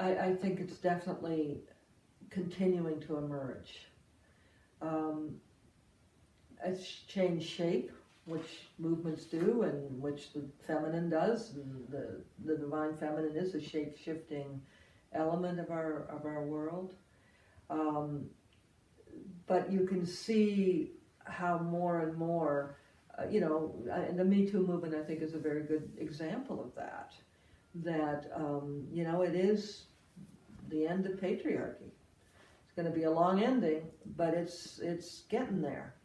I think it's definitely continuing to emerge. It's changed shape, which movements do, and which the feminine does. And the divine feminine is a shape-shifting element of our world. But you can see how more and more, and the Me Too movement, I think, is a very good example of that. That, it is the end of patriarchy. It's going to be a long ending, but it's getting there.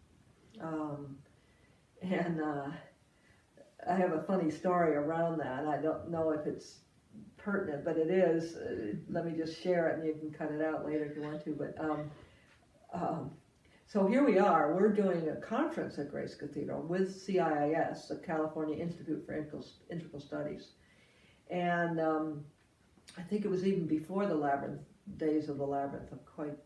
And I have a funny story around that. I don't know if it's pertinent, but it is. Let me just share it, and you can cut it out later if you want to. But so here we are. We're doing a conference at Grace Cathedral with CIIS, the California Institute for Integral Studies. And I think it was even before the Labyrinth, days of the Labyrinth. I'm quite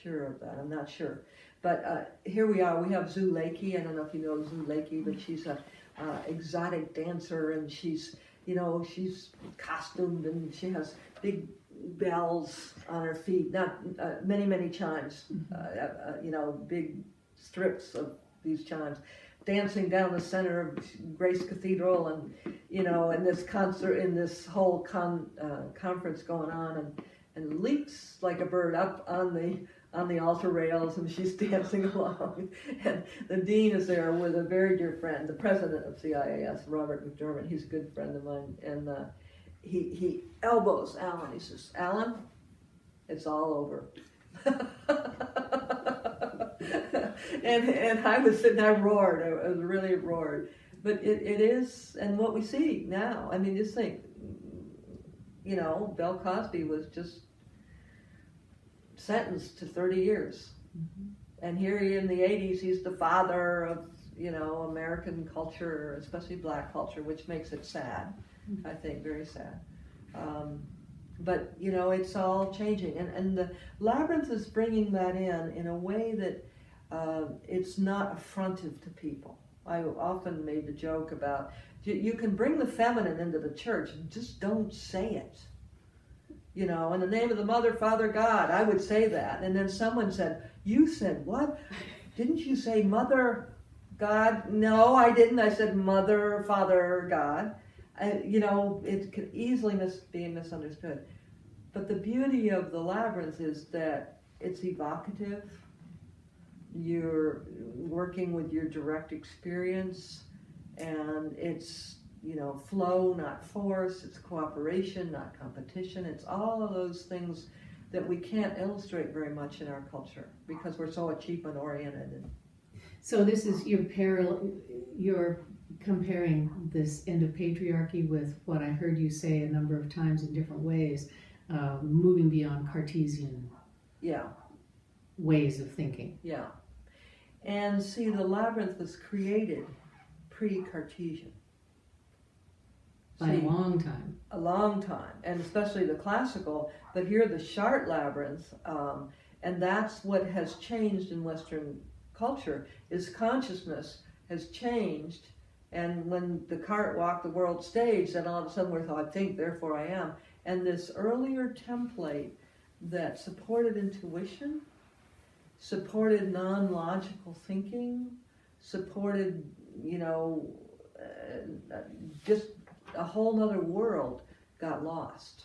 sure of that. I'm not sure. But here we are. We have Zhu Lakey. I don't know if you know Zhu Lakey, but she's a exotic dancer, and she's costumed, and she has big bells on her feet, not many chimes, big strips of these chimes, dancing down the center of Grace Cathedral, and in this concert, in this whole conference going on, and leaps like a bird up on the altar rails, and she's dancing along. And the dean is there with a very dear friend, the president of CIIS, Robert McDermott. He's a good friend of mine, and he elbows Alan. He says, "Alan, it's all over." and I was sitting there, I roared. I was really roared. But it is, and what we see now. I mean, just think, Bill Cosby was just sentenced to 30 years. Mm-hmm. And here in the 80s, he's the father of, American culture, especially black culture, which makes it sad, mm-hmm. I think, very sad. But, it's all changing. And the Labyrinth is bringing that in a way that it's not affrontive to people. I often made the joke about, you can bring the feminine into the church, just don't say it. In the name of the Mother, Father, God, I would say that. And then someone said, "You said what? Didn't you say Mother, God?" "No, I didn't. I said Mother, Father, God." It could easily be misunderstood. But the beauty of the Labyrinth is that it's evocative. You're working with your direct experience, and it's flow, not force. It's cooperation, not competition. It's all of those things that we can't illustrate very much in our culture because we're so achievement oriented. So this is you're comparing this end of patriarchy with what I heard you say a number of times in different ways, moving beyond Cartesian ways of thinking. Yeah. And see, the Labyrinth was created pre-Cartesian. By a long time. A long time, and especially the classical, but here the Chartres Labyrinth, and that's what has changed in Western culture, is consciousness has changed, and when Descartes walked the world stage, then all of a sudden we're thought, I think, therefore I am. And this earlier template that supported intuition, supported non-logical thinking, supported, just a whole other world got lost.